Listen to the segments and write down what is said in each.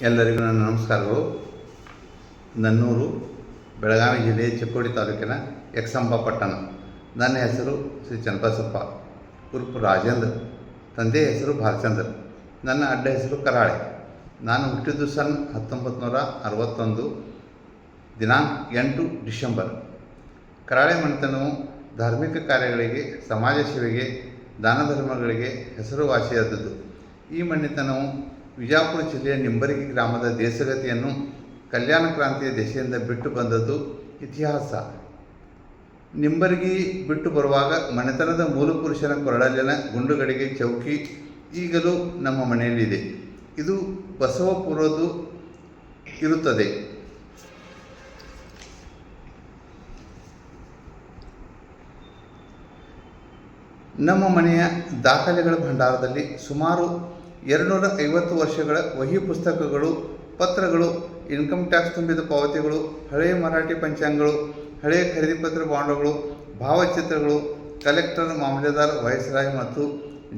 ಎಲ್ಲರಿಗೂ ನನ್ನ ನಮಸ್ಕಾರಗಳು. ನನ್ನೂರು ಬೆಳಗಾವಿ ಜಿಲ್ಲೆಯ ಚಿಕ್ಕೋಡಿ ತಾಲೂಕಿನ ಯಕ್ಷಂಬ ಪಟ್ಟಣ. ನನ್ನ ಹೆಸರು ಶ್ರೀ ಚನ್ನಬಸಪ್ಪ ಉರ್ಫ್ ರಾಜೇಂದ್ರ. ತಂದೆಯ ಹೆಸರು ಭಾಲಚಂದ್ರ. ನನ್ನ ಅಡ್ಡ ಹೆಸರು ಕರಾಳೆ. ನಾನು ಹುಟ್ಟಿದ್ದು ಸನ್ 1961 ದಿನಾಂಕ 8 ಡಿಸೆಂಬರ್. ಕರಾಳೆ ಮನೆತನವು ಧಾರ್ಮಿಕ ಕಾರ್ಯಗಳಿಗೆ, ಸಮಾಜ ಸೇವೆಗೆ, ದಾನ ಧರ್ಮಗಳಿಗೆ ಹೆಸರುವಾಸಿಯಾದದ್ದು. ಈ ಮನೆತನವು ವಿಜಾಪುರ ಜಿಲ್ಲೆಯ ನಿಂಬರಗಿ ಗ್ರಾಮದ ದೇಶಗತಿಯನ್ನು ಕಲ್ಯಾಣ ಕ್ರಾಂತಿಯ ದೆಸೆಯಿಂದ ಬಿಟ್ಟು ಬಂದದ್ದು ಇತಿಹಾಸ. ನಿಂಬರಗಿ ಬಿಟ್ಟು ಬರುವಾಗ ಮನೆತನದ ಮೂಲಪುರುಷನ ಕೊರಳಲ್ಲಿನ ಗುಂಡುಗಡಿಗೆ ಚೌಕಿ ಈಗಲೂ ನಮ್ಮ ಮನೆಯಲ್ಲಿದೆ. ಇದು ಬಸವ ಪೂರ್ವದ್ದು ಇರುತ್ತದೆ. ನಮ್ಮ ಮನೆಯ ದಾಖಲೆಗಳ ಭಂಡಾರದಲ್ಲಿ ಸುಮಾರು 250 ವರ್ಷಗಳ ವಹಿ ಪುಸ್ತಕಗಳು, ಪತ್ರಗಳು, ಇನ್ಕಮ್ ಟ್ಯಾಕ್ಸ್ ತುಂಬಿದ ಪಾವತಿಗಳು, ಹಳೆಯ ಮರಾಠಿ ಪಂಚಾಂಗಗಳು, ಹಳೆಯ ಖರೀದಿ ಪತ್ರ ಬಾಂಡುಗಳು, ಭಾವಚಿತ್ರಗಳು, ಕಲೆಕ್ಟರ್, ಮಾಮಲೆದಾರ್, ವೈಸ್ರಾಯ್ ಮತ್ತು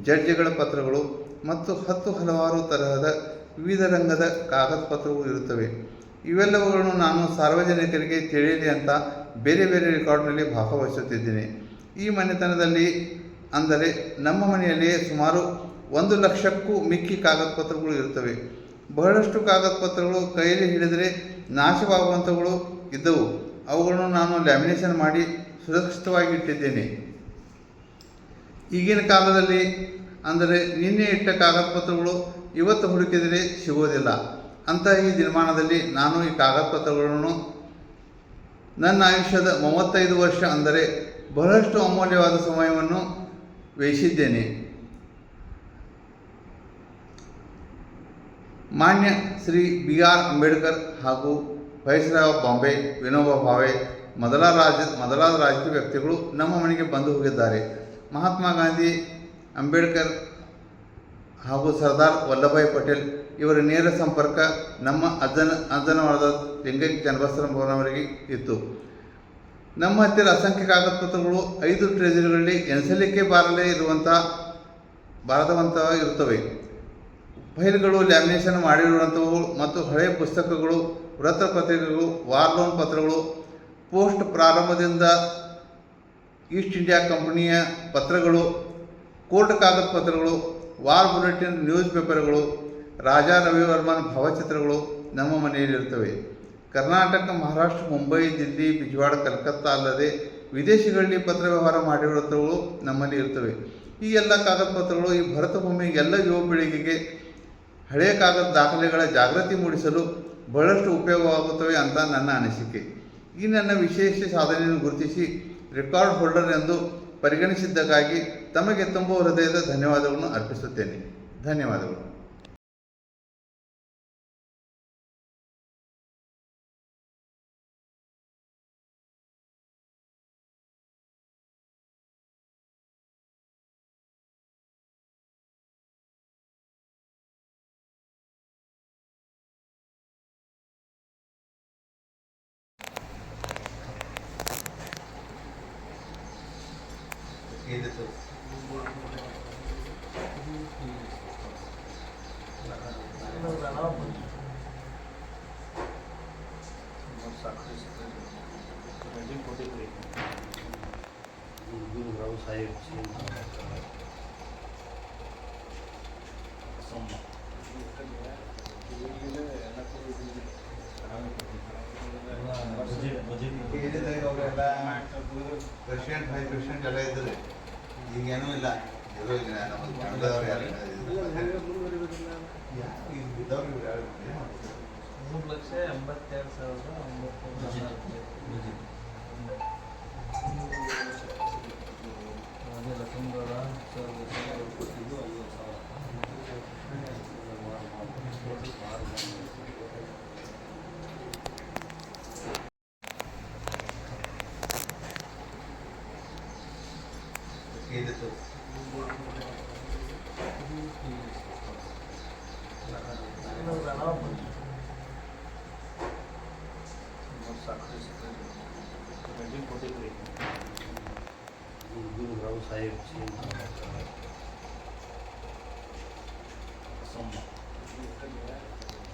ಜಡ್ಜಿಗಳ ಪತ್ರಗಳು ಮತ್ತು ಹಲವಾರು ತರಹದ ವಿವಿಧ ರಂಗದ ಕಾಗದ ಪತ್ರಗಳು ಇರುತ್ತವೆ. ಇವೆಲ್ಲವುಗಳನ್ನು ನಾನು ಸಾರ್ವಜನಿಕರಿಗೆ ತಿಳಿಯಲಿ ಅಂತ ಬೇರೆ ಬೇರೆ ರೆಕಾರ್ಡ್ನಲ್ಲಿ ಭಾಗವಹಿಸುತ್ತಿದ್ದೇನೆ. ಈ ಮನೆತನದಲ್ಲಿ, ಅಂದರೆ ನಮ್ಮ ಮನೆಯಲ್ಲಿಯೇ, ಸುಮಾರು 1 ಲಕ್ಷಕ್ಕೂ ಮಿಕ್ಕಿ ಕಾಗದ ಪತ್ರಗಳು ಇರುತ್ತವೆ. ಬಹಳಷ್ಟು ಕಾಗದ ಪತ್ರಗಳು ಕೈಯಲ್ಲಿ ಹಿಡಿದರೆ ನಾಶವಾಗುವಂಥವುಗಳು ಇದ್ದವು. ಅವುಗಳನ್ನು ನಾನು ಲ್ಯಾಮಿನೇಷನ್ ಮಾಡಿ ಸುರಕ್ಷಿತವಾಗಿ ಇಟ್ಟಿದ್ದೇನೆ. ಈಗಿನ ಕಾಲದಲ್ಲಿ, ಅಂದರೆ ನಿನ್ನೆ ಇಟ್ಟ ಕಾಗದ ಪತ್ರಗಳು ಇವತ್ತು ಹುಡುಕಿದರೆ ಸಿಗೋದಿಲ್ಲ. ಅಂತಹ ಈ ದಿನಮಾನದಲ್ಲಿ ನಾನು ಈ ಕಾಗದ ಪತ್ರಗಳನ್ನು ನನ್ನ ಆಯುಷ್ಯದ 35 ವರ್ಷ, ಅಂದರೆ ಬಹಳಷ್ಟು ಅಮೂಲ್ಯವಾದ ಸಮಯವನ್ನು ವ್ಯಯಿಸಿದ್ದೇನೆ. ಮಾನ್ಯ ಶ್ರೀ B.R. ಅಂಬೇಡ್ಕರ್ ಹಾಗೂ ವೈಸ್ರಾಯ್ ಆಫ್ ಬಾಂಬೆ ವಿನೋಬಾ ಭಾವೆ ಮೊದಲಾದ ರಾಜಕೀಯ ವ್ಯಕ್ತಿಗಳು ನಮ್ಮ ಮನೆಗೆ ಬಂದು ಹೋಗಿದ್ದಾರೆ. ಮಹಾತ್ಮ ಗಾಂಧಿ, ಅಂಬೇಡ್ಕರ್ ಹಾಗೂ ಸರ್ದಾರ್ ವಲ್ಲಭಭಾಯಿ ಪಟೇಲ್ ಇವರ ನೇರ ಸಂಪರ್ಕ ನಮ್ಮ ಅಜ್ಜನವಾದ ಲಿಂಗೈಕ್ಯ ಚನ್ನಬಸವನವರಿಗೆ ಇತ್ತು. ನಮ್ಮ ಹತ್ತಿರ ಅಸಂಖ್ಯ ಕಾಗದ ಪತ್ರಗಳು 5 ಟ್ರೆಜರಿಗಳಲ್ಲಿ ಎಣಿಸಲಿಕ್ಕೆ ಬಾರದವಂತಹ ಇರುತ್ತವೆ. ಫೈಲ್ಗಳು, ಲ್ಯಾಮಿನೇಷನ್ ಮಾಡಿರುವಂಥವು ಮತ್ತು ಹಳೆಯ ಪುಸ್ತಕಗಳು, ವೃತ್ತಪತ್ರಿಕೆಗಳು, ವಾರ್ ಲೋನ್ ಪತ್ರಗಳು, ಪೋಸ್ಟ್ ಪ್ರಾರಂಭದಿಂದ ಈಸ್ಟ್ ಇಂಡಿಯಾ ಕಂಪನಿಯ ಪತ್ರಗಳು, ಕೋರ್ಟ್ ಕಾಗದ ಪತ್ರಗಳು, ವಾರ್ ಬುಲೆಟಿನ್, ನ್ಯೂಸ್ ಪೇಪರ್ಗಳು, ರಾಜಾ ರವಿವರ್ಮನ್ ಭಾವಚಿತ್ರಗಳು ನಮ್ಮ ಮನೆಯಲ್ಲಿರುತ್ತವೆ. ಕರ್ನಾಟಕ, ಮಹಾರಾಷ್ಟ್ರ, ಮುಂಬೈ, ದಿಲ್ಲಿ, ಬಿಜವಾಡ, ಕಲ್ಕತ್ತಾ ಅಲ್ಲದೆ ವಿದೇಶಗಳಲ್ಲಿ ಪತ್ರ ವ್ಯವಹಾರ ಮಾಡಿರುವಂಥವು ನಮ್ಮಲ್ಲಿ ಇರ್ತವೆ. ಈ ಎಲ್ಲ ಕಾಗದ ಪತ್ರಗಳು ಈ ಭರತ ಭೂಮಿ ಎಲ್ಲ ಯುವ ಪೀಳಿಗೆಗೆ ಹಳೆಯ ಕಾಗದ ದಾಖಲೆಗಳ ಜಾಗೃತಿ ಮೂಡಿಸಲು ಬಹಳಷ್ಟು ಉಪಯೋಗವಾಗುತ್ತವೆ ಅಂತ ನನ್ನ ಅನಿಸಿಕೆ. ಈ ನನ್ನ ವಿಶೇಷ ಸಾಧನೆಯನ್ನು ಗುರುತಿಸಿ ರೆಕಾರ್ಡ್ ಹೋಲ್ಡರ್ ಎಂದು ಪರಿಗಣಿಸಿದ್ದಕ್ಕಾಗಿ ತಮಗೆ ತುಂಬ ಹೃದಯದ ಧನ್ಯವಾದಗಳನ್ನು ಅರ್ಪಿಸುತ್ತೇನೆ. ಧನ್ಯವಾದಗಳು. ಪ್ರೆಸಿಡೆಂಟ್ ಎಲ್ಲ ಇದ್ದರೆ ಈಗೇನೂ ಇಲ್ಲ. ನಮ್ಮದವ್ರು ಯಾರು 1943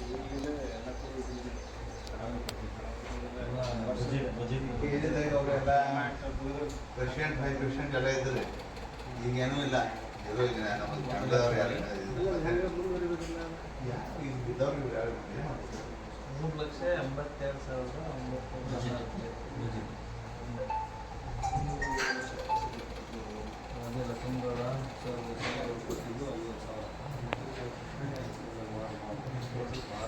ಏನಿದೆ ಅವರೆಲ್ಲ ಪೇಷಂಟ್ ಹೈ ಪೇಷಂಟ್ ಎಲ್ಲ ಇದ್ದಾರೆ. ಈಗೇನೂ ಇಲ್ಲ, ಇರೋ ಈಗ ನಮ್ಮ ಕನ್ನಡದವ್ರು ಯಾರು ಇದ್ದವ್ರು ಯಾರು 3,82,900 ಅದೇ ಲಕ್ಷ್ಮೀಗೌಡ ಸರ್ ಕೊಟ್ಟಿದ್ದು 50,000.